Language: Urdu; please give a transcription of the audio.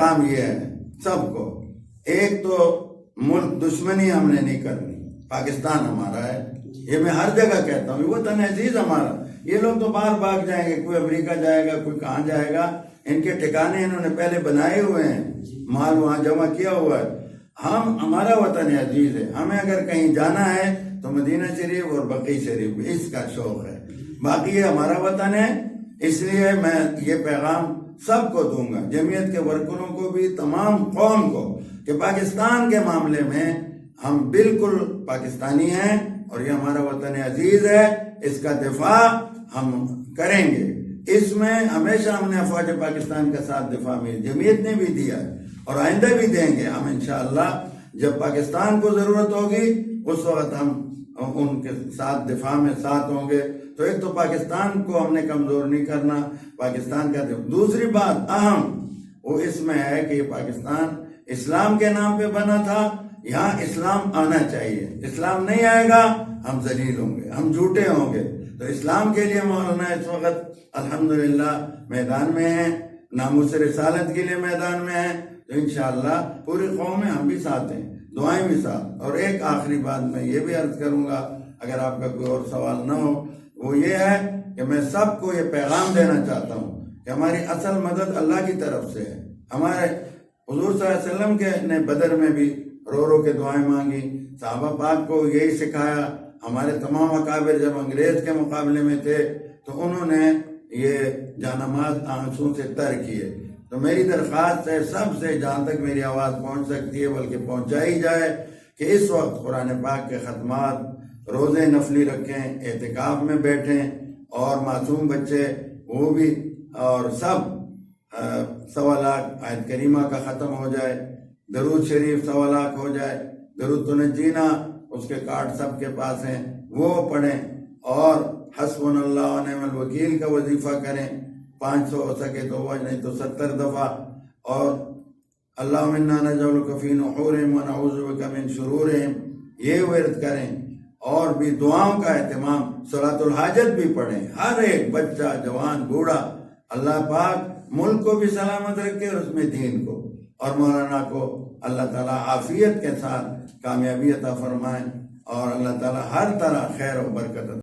پیغام یہ ہے سب کو، ایک تو ملک دشمنی ہم نے نہیں کرنی، پاکستان ہمارا ہے، یہ میں ہر جگہ کہتا ہوں، وطن عزیز ہمارا۔ یہ لوگ تو باہر بھاگ جائیں گے، کوئی امریکہ جائے گا، کوئی کہاں جائے گا، ان کے ٹھکانے انہوں نے پہلے بنائے ہوئے ہیں، مال وہاں جمع کیا ہوا ہے۔ ہمارا وطن عزیز ہے، ہمیں اگر کہیں جانا ہے تو مدینہ شریف اور بقیع شریف، اس کا شوق ہے، باقی یہ ہمارا وطن ہے۔ اس لیے میں یہ پیغام سب کو دوں گا، جمعیت کے ورکروں کو بھی، تمام قوم کو، کہ پاکستان کے معاملے میں ہم بالکل پاکستانی ہیں اور یہ ہمارا وطن عزیز ہے، اس کا دفاع ہم کریں گے۔ اس میں ہمیشہ ہم نے افواج پاکستان کا ساتھ دفاع میں جمعیت نے بھی دیا ہے اور آئندہ بھی دیں گے ہم انشاءاللہ۔ جب پاکستان کو ضرورت ہوگی اس وقت ہم ان کے ساتھ دفاع میں ساتھ ہوں گے۔ تو ایک تو پاکستان کو ہم نے کمزور نہیں کرنا، پاکستان کا دوسری بات اہم وہ اس میں ہے کہ یہ پاکستان اسلام کے نام پہ بنا تھا، یہاں اسلام آنا چاہیے، اسلام نہیں آئے گا ہم ذلیل ہوں گے، ہم جھوٹے ہوں گے۔ تو اسلام کے لیے مولانا اس وقت الحمدللہ میدان میں ہیں، ناموس رسالت کے لیے میدان میں ہیں، تو انشاءاللہ پوری قوم میں ہم بھی ساتھ ہیں، دعائیں بھی ساتھ۔ اور ایک آخری بات میں یہ بھی عرض کروں گا، اگر آپ کا کوئی اور سوال نہ ہو، وہ یہ ہے کہ میں سب کو یہ پیغام دینا چاہتا ہوں کہ ہماری اصل مدد اللہ کی طرف سے ہے۔ ہمارے حضور صلی اللہ علیہ وسلم نے بدر میں بھی رو رو کے دعائیں مانگی، صحابہ پاک کو یہی سکھایا، ہمارے تمام اکابر جب انگریز کے مقابلے میں تھے تو انہوں نے یہ جانماز آنسوں سے تر کیے۔ تو میری درخواست ہے سب سے، جہاں تک میری آواز پہنچ سکتی ہے بلکہ پہنچائی جائے، کہ اس وقت قرآن پاک کے ختمات، روزے نفلی رکھیں، اعتکاف میں بیٹھیں، اور معصوم بچے وہ بھی، اور سب 1.25 لاکھ آیت کریمہ کا ختم ہو جائے، درود شریف 1.25 لاکھ ہو جائے، درود تنجینا اس کے کارڈ سب کے پاس ہیں وہ پڑھیں، اور حسبنا اللہ و نعم الوکیل کا وظیفہ کریں، 500 ہو سکے تو وہ، نہیں تو 70 دفعہ، اور اللہم انا نجعلک فی نحورہم ونعوذ بک من شرورہم، یہ ورد کریں۔ اور بھی دعاؤں کا اہتمام، صلاۃ الحاجت بھی پڑھیں، ہر ایک بچہ، جوان، بوڑھا، اللہ پاک ملک کو بھی سلامت رکھے اور اس میں دین کو، اور مولانا کو اللہ تعالیٰ عافیت کے ساتھ کامیابی عطا فرمائیں، اور اللہ تعالیٰ ہر طرح خیر و برکت